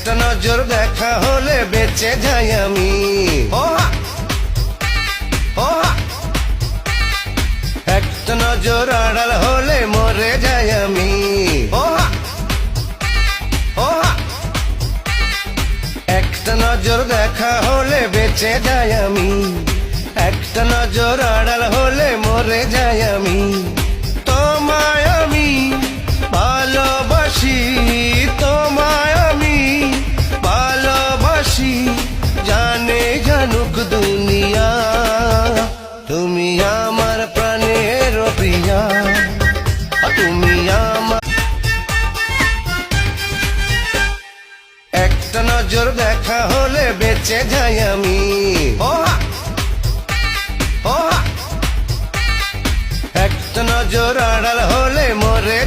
একটা নজর দেখা হলে বেঁচে যাই আমি। ওহা ওহা, একটা নজর আড়াল হলে মরে যাই আমি। ওহা ওহা, একটা নজর দেখা হলে বেঁচে যাই আমি, একটা নজর আড়াল হলে মরে যাই আমি। তোমায় আমি ভালোবাসি, তোমায় আমি ভালোবাসি, জানে জানুক দুনিয়া, তুমি আমার প্রাণের প্রিয়া, তুমি আমার। একটা নজর দেখা হলে বেঁচে যাই আমি। ওহা ওহা, একটা নজর আড়াল হলে মরে